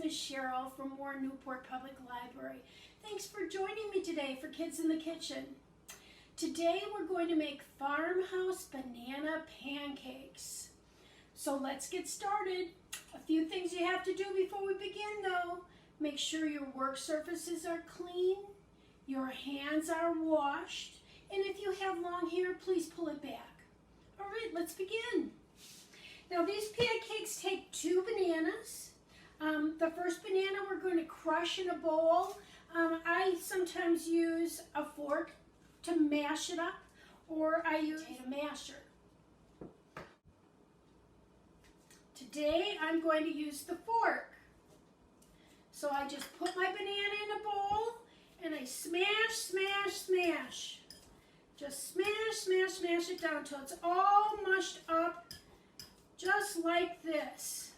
Miss Cheryl from Warren Newport Public Library. Thanks for joining me today for Kids in the Kitchen. Today we're going to make Farmhouse banana pancakes. So let's get started. A few things you have to do before we begin though. Make sure your work surfaces are clean, your hands are washed, and if you have long hair, please pull it back. All right, let's begin. Now these pancakes take 2 bananas. The first banana we're going to crush in a bowl. I sometimes use a fork to mash it up, or I use a masher. Today I'm going to use the fork. So I just put my banana in a bowl and I smash, smash, smash. Just smash, smash, smash it down until it's all mushed up, just like this.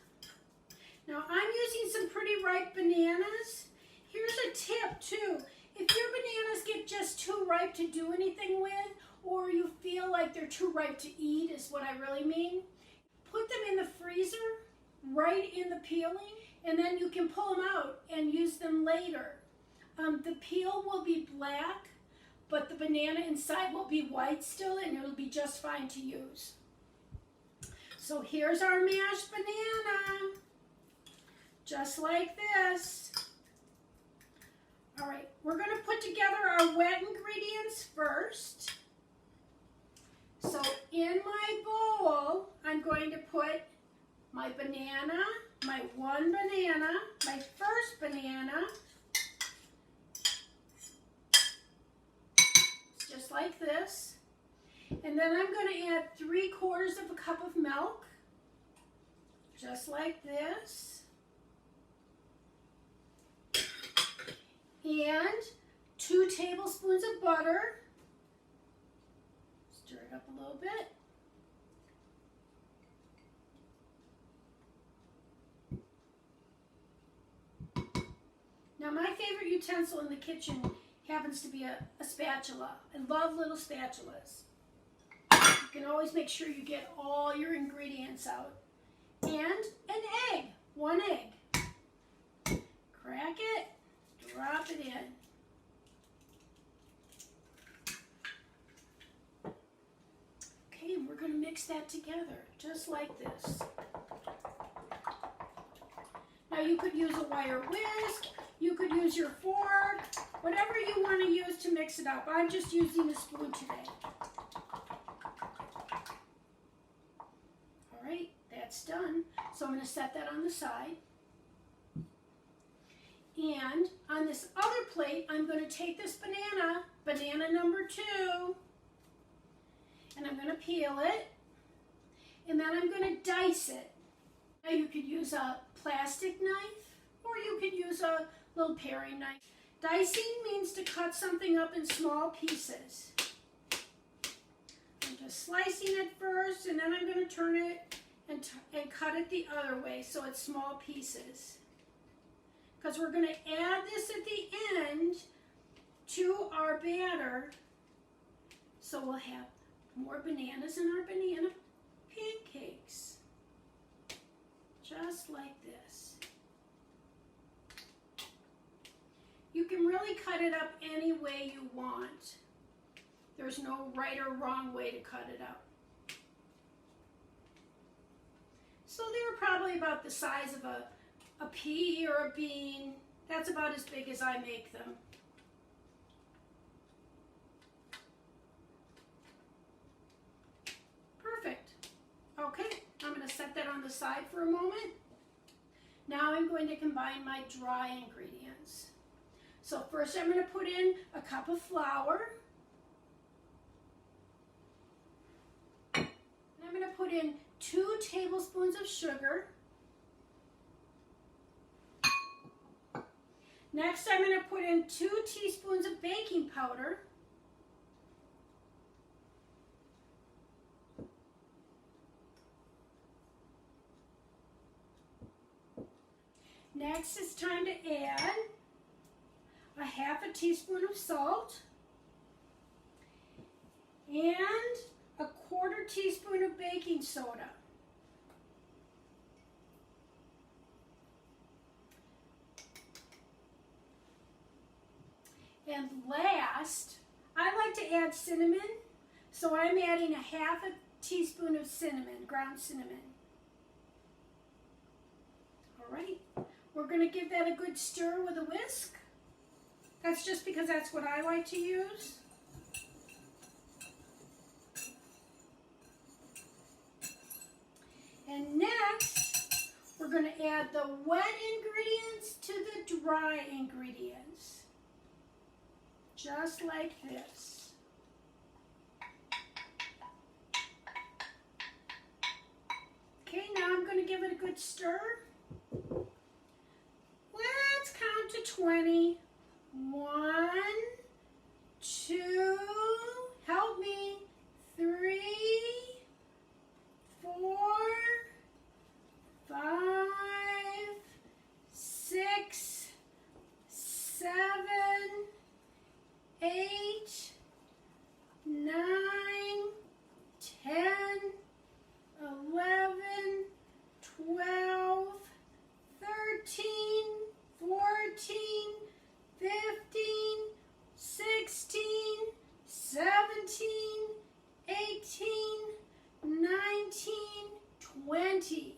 Now I'm using some pretty ripe bananas. Here's a tip too. If your bananas get just too ripe to do anything with, or you feel like they're too ripe to eat is what I really mean, put them in the freezer right in the peeling, and then you can pull them out and use them later. The peel will be black, but the banana inside will be white still, and it'll be just fine to use. So here's our mashed banana, just like this. All right, we're going to put together our wet ingredients first. So in my bowl, I'm going to put my banana, my 1 banana, my first banana, just like this. And then I'm going to add 3/4 of a cup of milk, just like this. And 2 tablespoons of butter. Stir it up a little bit. Now my favorite utensil in the kitchen happens to be a spatula. I love little spatulas. You can always make sure you get all your ingredients out. And an egg, 1 egg. Crack it, drop it in. Okay, and we're going to mix that together, just like this. Now you could use a wire whisk, you could use your fork, whatever you want to use to mix it up. I'm just using a spoon today. All right, that's done. So I'm going to set that on the side. And on this other plate, I'm going to take this banana, banana number 2, and I'm going to peel it, and then I'm going to dice it. Now you could use a plastic knife, or you could use a little paring knife. Dicing means to cut something up in small pieces. I'm just slicing it first, and then I'm going to turn it and cut it the other way so it's small pieces. Because we're going to add this at the end to our batter, so we'll have more bananas in our banana pancakes, just like this. You can really cut it up any way you want. There's no right or wrong way to cut it up. So they're probably about the size of a pea or a bean. That's about as big as I make them. Perfect. Okay, I'm going to set that on the side for a moment. Now I'm going to combine my dry ingredients. So first I'm going to put in a cup of flour. And I'm going to put in 2 tablespoons of sugar. Next, I'm going to put in 2 teaspoons of baking powder. Next, it's time to add a 1/2 teaspoon of salt and a 1/4 teaspoon of baking soda. best. I like to add cinnamon, so I'm adding a half a teaspoon of cinnamon, ground cinnamon. All right, we're going to give that a good stir with a whisk. That's just because that's what I like to use. And next, we're going to add the wet ingredients to the dry ingredients. Just like this. Okay, now I'm going to give it a good stir. Let's count to 20. 1, 2, help me, 3, 4, 5, 6, 7, 8, 9, 10, 11, 12, 13, 14, 15, 16, 17, 18, 19, 20.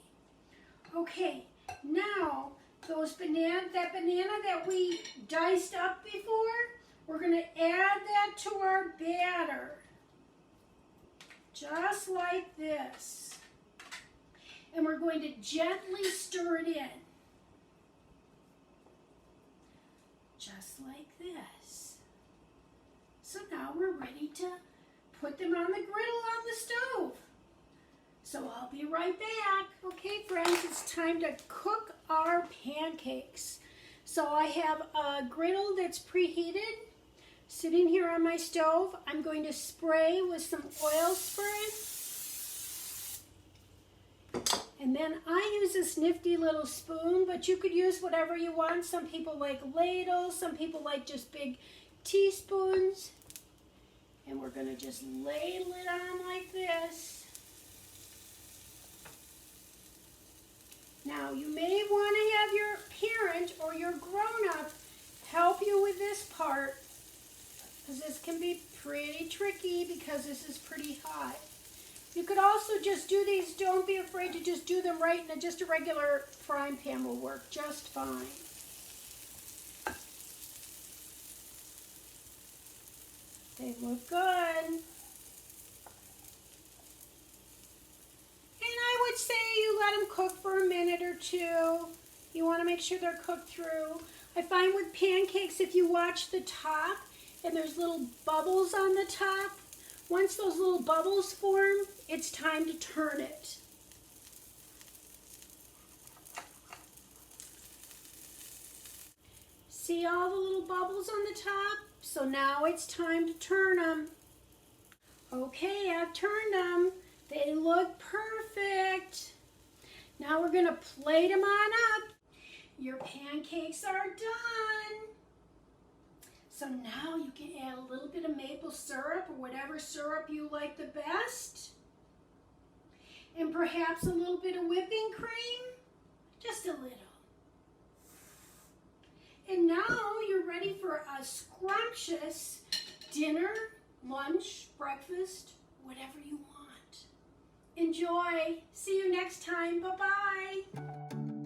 Okay, now that banana that we diced up before, we're going to add that to our batter. Just like this. And we're going to gently stir it in. Just like this. So now we're ready to put them on the griddle on the stove. So I'll be right back. Okay, friends, it's time to cook our pancakes. So I have a griddle that's preheated sitting here on my stove. I'm going to spray with some oil spray. And then I use this nifty little spoon, but you could use whatever you want. Some people like ladles, some people like just big teaspoons. And we're going to just ladle it on like this. Now, you may want to have your parent or your grown-up help you with this part, because this can be pretty tricky because this is pretty hot. You could also just do these, don't be afraid to just do them right in just a regular frying pan will work just fine. They look good. I would say you let them cook for a minute or two. You want to make sure they're cooked through. I find with pancakes, if you watch the top and there's little bubbles on the top, once those little bubbles form, it's time to turn it. See all the little bubbles on the top? So now it's time to turn them. Okay, I've turned them. They look perfect. Now we're going to plate them on up. Your pancakes are done. So now you can add a little bit of maple syrup or whatever syrup you like the best. And perhaps a little bit of whipping cream. Just a little. And now you're ready for a scrumptious dinner, lunch, breakfast, whatever you want. Enjoy. See you next time. Bye-bye.